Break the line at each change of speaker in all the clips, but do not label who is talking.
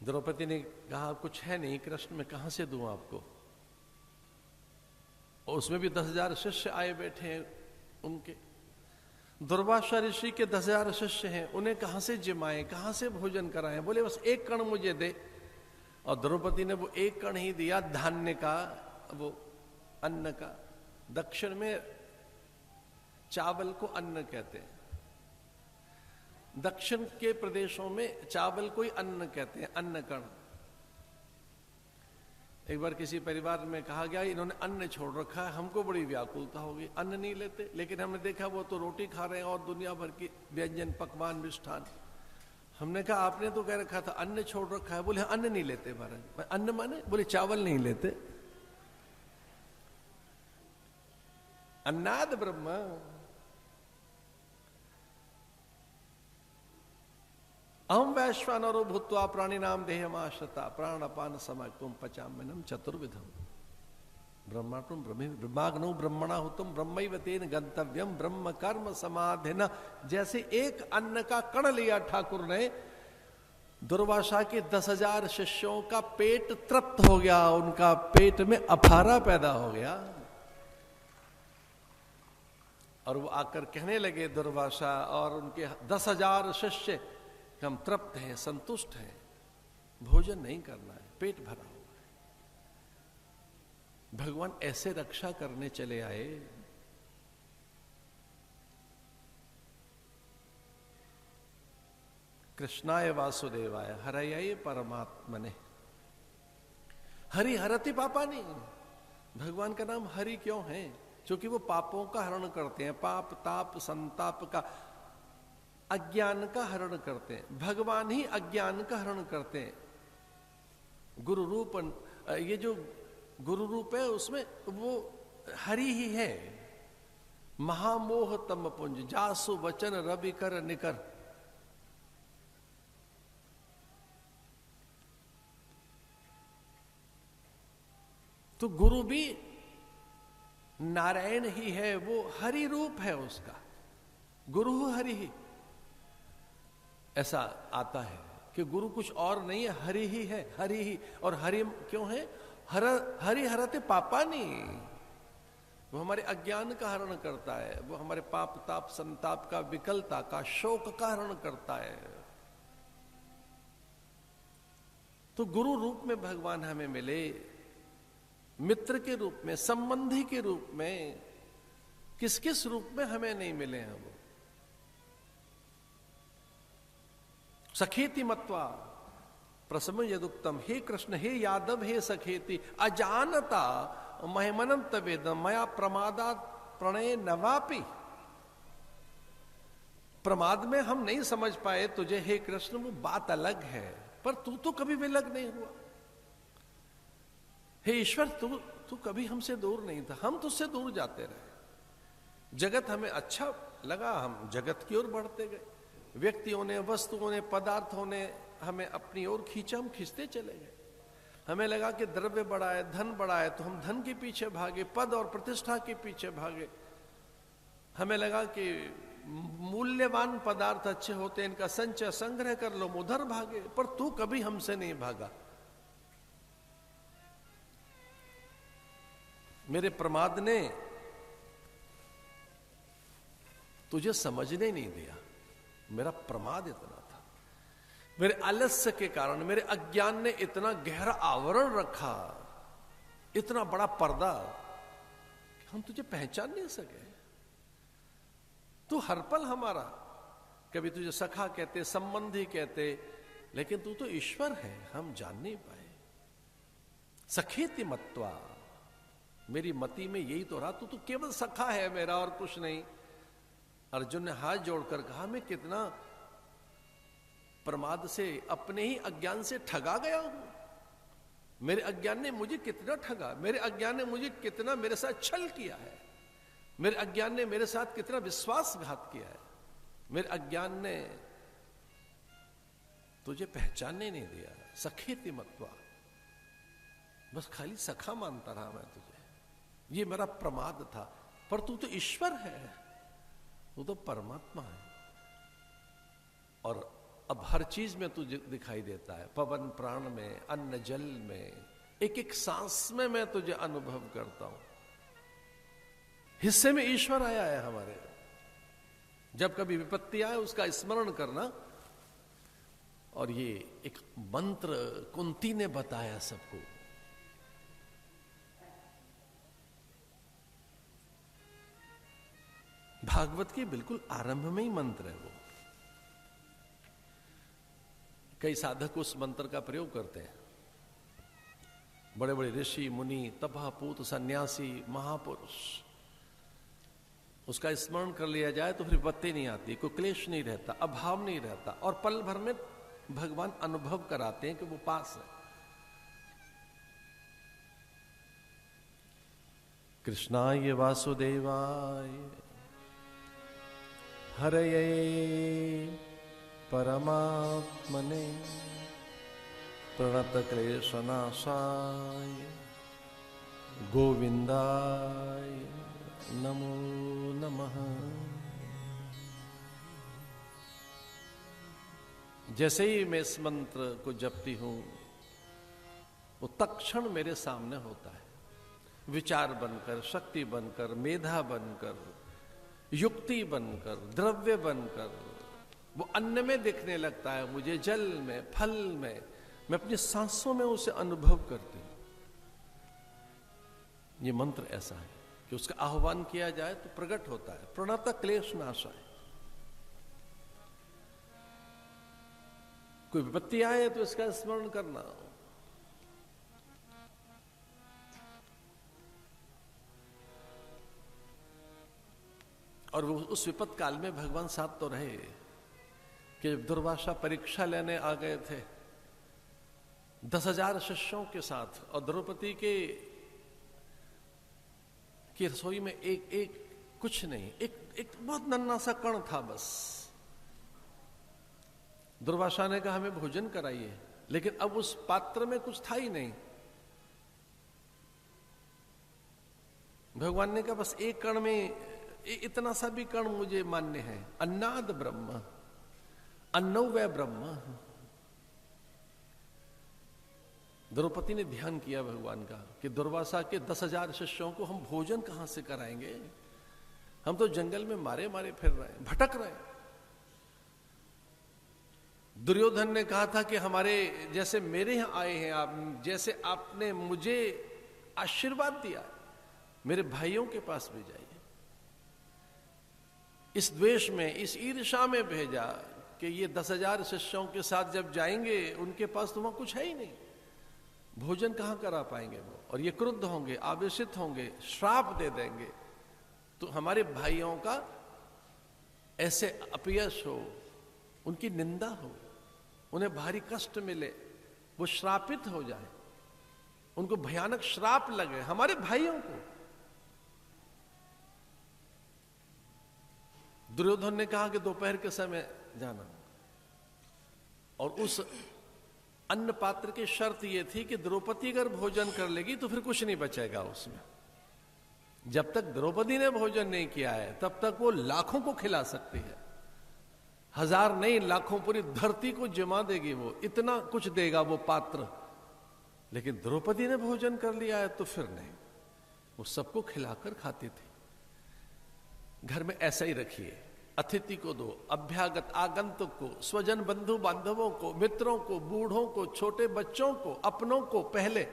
द्रौपदी ने कहा कुछ है नहीं कृष्ण, मैं कहां से दूं आपको। और उसमें भी 10,000 शिष्य आए बैठे हैं उनके। दुर्वासा ऋषि के 10,000 शिष्य हैं, उन्हें कहां से जिमाएं, कहां से भोजन कराएं। बोले बस एक कण मुझे दे। और द्रौपदी ने वो एक कण ही दिया, धान्य का, वो अन्न का। दक्षिण में चावल को अन्न कहते हैं, दक्षिण के प्रदेशों में चावल को ही अन्न कहते हैं, अन्न कण। एक बार किसी परिवार में कहा गया इन्होंने अन्न छोड़ रखा है, हमको बड़ी व्याकुलता होगी, अन्न नहीं लेते। लेकिन हमने देखा वो तो रोटी खा रहे हैं और दुनिया भर की व्यंजन, पकवान, मिष्ठान। हमने कहा आपने तो कह रखा था अन्न छोड़ रखा है। बोले अन्न नहीं लेते महाराज। अन्न माने? बोले चावल नहीं लेते। अन्नाद ब्रह्म। अहम वैश्वानरो भूत्वा प्राणी नाम देहमाश्रिता प्राण अपान समाक्तुम पचाम्यनम चतुर्विधम ब्रह्माटुम ब्रह्माग्नौ ब्रह्मणा हुतुम ब्रह्मैव तेन गंतव्यम ब्रह्म कर्म समाधिना। जैसे एक अन्न का कण लिया ठाकुर ने, दुर्वासा के 10,000 शिष्यों का पेट तृप्त हो गया, उनका पेट में अफारा पैदा हो गया। और वो आकर कहने लगे दुर्वासा और उनके 10,000 शिष्य, हम तृप्त हैं, संतुष्ट हैं, भोजन नहीं करना है, पेट भरा हुआ है। भगवान ऐसे रक्षा करने चले आए। कृष्णाय वासुदेवाय हरये परमात्मने। हरि हरति पापा नहीं। भगवान का नाम हरि क्यों है? क्योंकि वो पापों का हरण करते हैं, पाप ताप संताप का, अज्ञान का हरण करते हैं। भगवान ही अज्ञान का हरण करते हैं। गुरु रूप, ये जो गुरु रूप है उसमें वो हरि ही है। महामोह तम पुंज जासु वचन रवि कर निकर। तो गुरु भी नारायण ही है, वो हरि रूप है उसका, गुरु हरि ही। ऐसा आता है कि गुरु कुछ और नहीं है, हरि ही है, हरि ही। और हरि क्यों है? हरि हरते पापा नहीं। वो हमारे अज्ञान का हरण करता है, वो हमारे पाप ताप संताप का, विकलता का, शोक का हरण करता है। तो गुरु रूप में भगवान हमें मिले, मित्र के रूप में, संबंधी के रूप में। किस किस रूप में हमें नहीं मिले हैं वो? सखेति मत्वा प्रसम यदुक्तम। हे कृष्ण, हे यादव, हे सखेति अजानता महिमनम तवेदम मया प्रमादात प्रणय नवापि। प्रमाद में हम नहीं समझ पाए तुझे हे कृष्ण, वो बात अलग है, पर तू तो कभी विलग नहीं हुआ। हे ईश्वर, तू कभी हमसे दूर नहीं था, हम तुझसे दूर जाते रहे। जगत हमें अच्छा लगा, हम जगत की ओर बढ़ते गए। व्यक्तियों ने, वस्तुओं ने, पदार्थों ने हमें अपनी ओर खींचा, हम खींचते चले गए। हमें लगा कि द्रव्य बड़ा है, धन बड़ा है, तो हम धन के पीछे भागे, पद और प्रतिष्ठा के पीछे भागे। हमें लगा कि मूल्यवान पदार्थ अच्छे होते हैं, इनका संचय संग्रह कर लो, उधर भागे। पर तू कभी हमसे नहीं भागा। मेरे प्रमाद ने तुझे समझने नहीं दिया, मेरा प्रमाद इतना था। मेरे आलस्य के कारण, मेरे अज्ञान ने इतना गहरा आवरण रखा, इतना बड़ा पर्दा कि हम तुझे पहचान नहीं सके। तू हर पल हमारा, कभी तुझे सखा कहते, संबंधी कहते, लेकिन तू तो ईश्वर है, हम जान नहीं पाए। सखेति मत्वा, मेरी मति में यही तो रहा, तू तो केवल सखा है मेरा और कुछ नहीं। अर्जुन ने हाथ जोड़कर कहा, मैं कितना प्रमाद से, अपने ही अज्ञान से ठगा गया हूं। मेरे अज्ञान ने मुझे कितना ठगा, मेरे अज्ञान ने मुझे कितना मेरे साथ छल किया है, मेरे अज्ञान ने मेरे साथ कितना विश्वासघात किया है। मेरे अज्ञान ने तुझे पहचानने नहीं दिया। सखेति मत्वा, बस खाली सखा मानता रहा मैं तुझे, ये मेरा प्रमाद था। पर तू तो ईश्वर है, तू तो परमात्मा है। और अब हर चीज में तुझे दिखाई देता है, पवन प्राण में, अन्न जल में, एक एक सांस में मैं तुझे अनुभव करता हूं। हिस्से में ईश्वर आया है हमारे। जब कभी विपत्ति आए उसका स्मरण करना। और ये एक मंत्र कुंती ने बताया सबको। भागवत के बिल्कुल आरंभ में ही मंत्र है वो। कई साधक उस मंत्र का प्रयोग करते हैं। बड़े बड़े ऋषि मुनि तपपूत सन्यासी महापुरुष, उसका स्मरण कर लिया जाए तो फिर विपत्ति नहीं आती, कोई क्लेश नहीं रहता, अभाव नहीं रहता, और पल भर में भगवान अनुभव कराते हैं कि वो पास है। कृष्णाय वासुदेवाय हरये परमात्मने प्रणतक्लेशनाशाय गोविंदाय नमो नमः। जैसे ही मैं इस मंत्र को जपती हूं वो तत्क्षण मेरे सामने होता है, विचार बनकर, शक्ति बनकर, मेधा बनकर, युक्ति बनकर, द्रव्य बनकर, वो अन्न में दिखने लगता है मुझे, जल में, फल में, मैं अपनी सांसों में उसे अनुभव करती हूं। ये मंत्र ऐसा है कि उसका आह्वान किया जाए तो प्रकट होता है। प्रणत क्लेश नाशाय। कोई विपत्ति आए तो इसका स्मरण करना। और वो उस विपत्त काल में भगवान साथ तो रहे कि जब दुर्वासा परीक्षा लेने आ गए थे 10,000 शिष्यों के साथ, और द्रौपदी की रसोई में एक कुछ नहीं, एक बहुत नन्हा सा कण था बस। दुर्वासा ने कहा हमें भोजन कराइए, लेकिन अब उस पात्र में कुछ था ही नहीं। भगवान ने कहा बस एक कण में, इतना सा भी कण मुझे मान्य है। अन्नाद ब्रह्म, अन्नो वै ब्रह्म। द्रौपदी ने ध्यान किया भगवान का कि दुर्वासा के 10,000 शिष्यों को हम भोजन कहां से कराएंगे? हम तो जंगल में मारे मारे फिर रहे हैं, भटक रहे हैं। दुर्योधन ने कहा था कि हमारे जैसे मेरे यहां आए हैं आप, जैसे आपने मुझे आशीर्वाद दिया, मेरे भाइयों के पास भी जाइए। इस द्वेष में, इस ईर्ष्या में भेजा कि ये 10,000 शिष्यों के साथ जब जाएंगे उनके पास तो वहां कुछ है ही नहीं, भोजन कहां करा पाएंगे वो, और ये क्रुद्ध होंगे, आवेशित होंगे, श्राप दे देंगे, तो हमारे भाइयों का ऐसे अपयश हो, उनकी निंदा हो, उन्हें भारी कष्ट मिले, वो श्रापित हो जाए, उनको भयानक श्राप लगे, हमारे भाइयों को। दुर्योधन ने कहा कि दोपहर के समय जाना, और उस अन्न पात्र की शर्त यह थी कि द्रौपदी अगर भोजन कर लेगी तो फिर कुछ नहीं बचेगा उसमें। जब तक द्रौपदी ने भोजन नहीं किया है तब तक वो लाखों को खिला सकती है, 1000 नहीं, लाखों, पूरी धरती को जमा देगी वो, इतना कुछ देगा वो पात्र। लेकिन द्रौपदी ने भोजन कर लिया है तो फिर नहीं, वो सबको खिलाकर खाती थी। घर में ऐसा ही रखिए, अतिथि को दो, अभ्यागत आगंतुक को, स्वजन बंधु बांधवों को, मित्रों को, बूढ़ों को, छोटे बच्चों को, अपनों को पहले,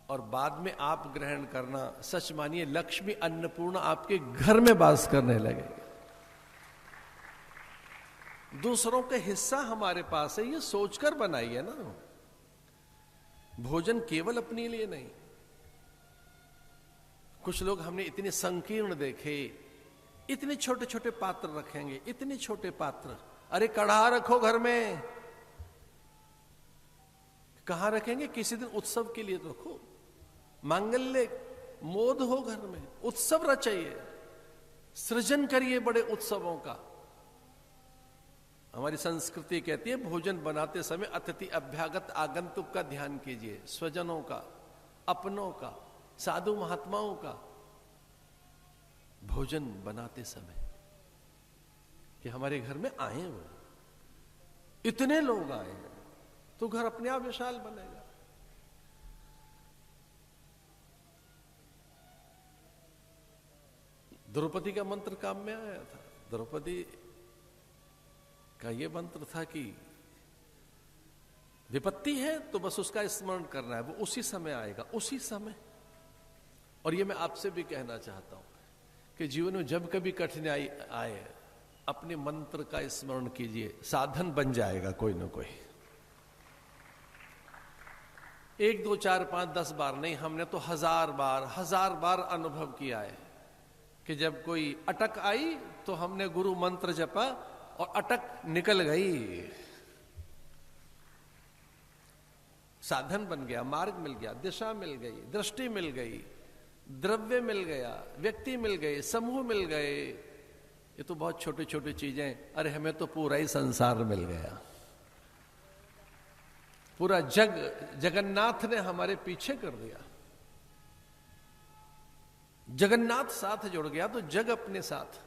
और बाद में आप ग्रहण करना। सच मानिए लक्ष्मी अन्नपूर्णा आपके घर में वास करने लगेगी। दूसरों का हिस्सा हमारे पास है, ये सोचकर बनाइए ना। भोजन केवल अपने लिए नहीं। कुछ लोग हमने इतने संकीर्ण देखे, इतने छोटे छोटे पात्र रखेंगे, इतने छोटे पात्र। अरे कढ़ा रखो घर में, कहां रखेंगे? किसी दिन उत्सव के लिए तो रखो, मांगल्य मोद हो घर में, उत्सव रचाइए, सृजन करिए बड़े उत्सवों का। हमारी संस्कृति कहती है भोजन बनाते समय अतिथि अभ्यागत आगंतुक का ध्यान कीजिए, स्वजनों का, अपनों का, साधु महात्माओं का। भोजन बनाते समय कि हमारे घर में आए वो, इतने लोग आए हैं, तो घर अपने आप विशाल बनेगा। द्रौपदी का मंत्र काम में आया था। द्रौपदी का यह मंत्र था कि विपत्ति है तो बस उसका स्मरण करना है, वो उसी समय आएगा, उसी समय। और ये मैं आपसे भी कहना चाहता हूं कि जीवन में जब कभी कठिनाई आए, अपने मंत्र का स्मरण कीजिए, साधन बन जाएगा कोई ना कोई। 1 2 4 5 10 बार नहीं, हमने तो 1000 बार अनुभव किया है कि जब कोई अटक आई तो हमने गुरु मंत्र जपा और अटक निकल गई, साधन बन गया, मार्ग मिल गया, दिशा मिल गई, दृष्टि मिल गई, द्रव्य मिल गया, व्यक्ति मिल गए, समूह मिल गए। ये तो बहुत छोटी छोटी चीजें, अरे हमें तो पूरा ही संसार मिल गया, पूरा जगन्नाथ ने हमारे पीछे कर दिया। जगन्नाथ साथ जुड़ गया तो जग अपने साथ।